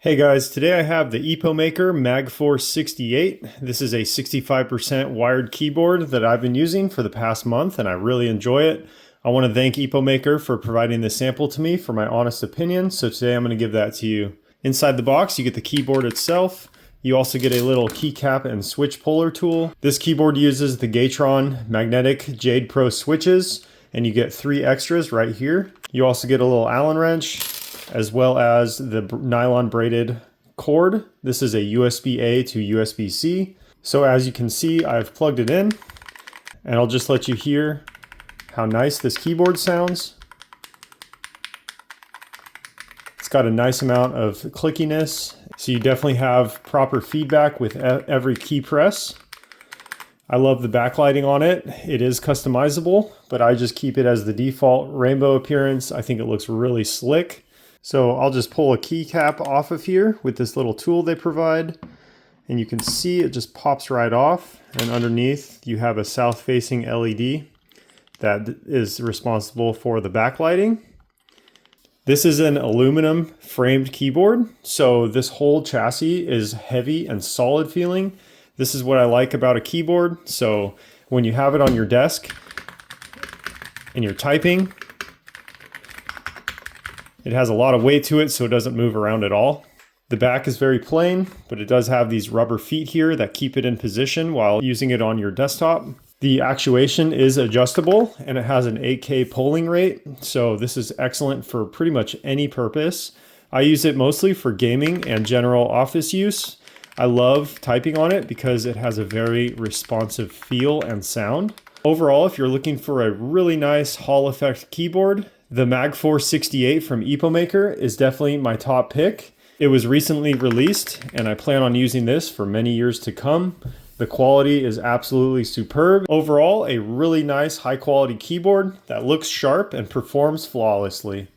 Hey guys, today I have the Epomaker Magforce 68. This is a 65% wired keyboard that I've been using for the past month and I really enjoy it. I want to thank Epomaker for providing this sample to me for my honest opinion, so today I'm going to give that to you. Inside the box you get the keyboard itself. You also get a little keycap and switch puller tool. This keyboard uses the Gatron magnetic Jade Pro switches and you get 3 extras right here. You also get a little Allen wrench, as well as the nylon braided cord. This is a USB-A to USB-C. So as you can see, I've plugged it in and I'll just let you hear how nice this keyboard sounds. It's got a nice amount of clickiness, so you definitely have proper feedback with every key press. I love the backlighting on it. It is customizable, but I just keep it as the default rainbow appearance. I think it looks really slick. So I'll just pull a keycap off of here with this little tool they provide. And you can see it just pops right off. And underneath you have a south-facing LED that is responsible for the backlighting. This is an aluminum framed keyboard. So this whole chassis is heavy and solid feeling. This is what I like about a keyboard. So when you have it on your desk and you're typing, it has a lot of weight to it, so it doesn't move around at all. The back is very plain, but it does have these rubber feet here that keep it in position while using it on your desktop. The actuation is adjustable and it has an 8K polling rate, so this is excellent for pretty much any purpose. I use it mostly for gaming and general office use. I love typing on it because it has a very responsive feel and sound. Overall, if you're looking for a really nice Hall effect keyboard, the Magforce 68 from Epomaker is definitely my top pick. It was recently released and I plan on using this for many years to come. The quality is absolutely superb. Overall, a really nice high quality keyboard that looks sharp and performs flawlessly.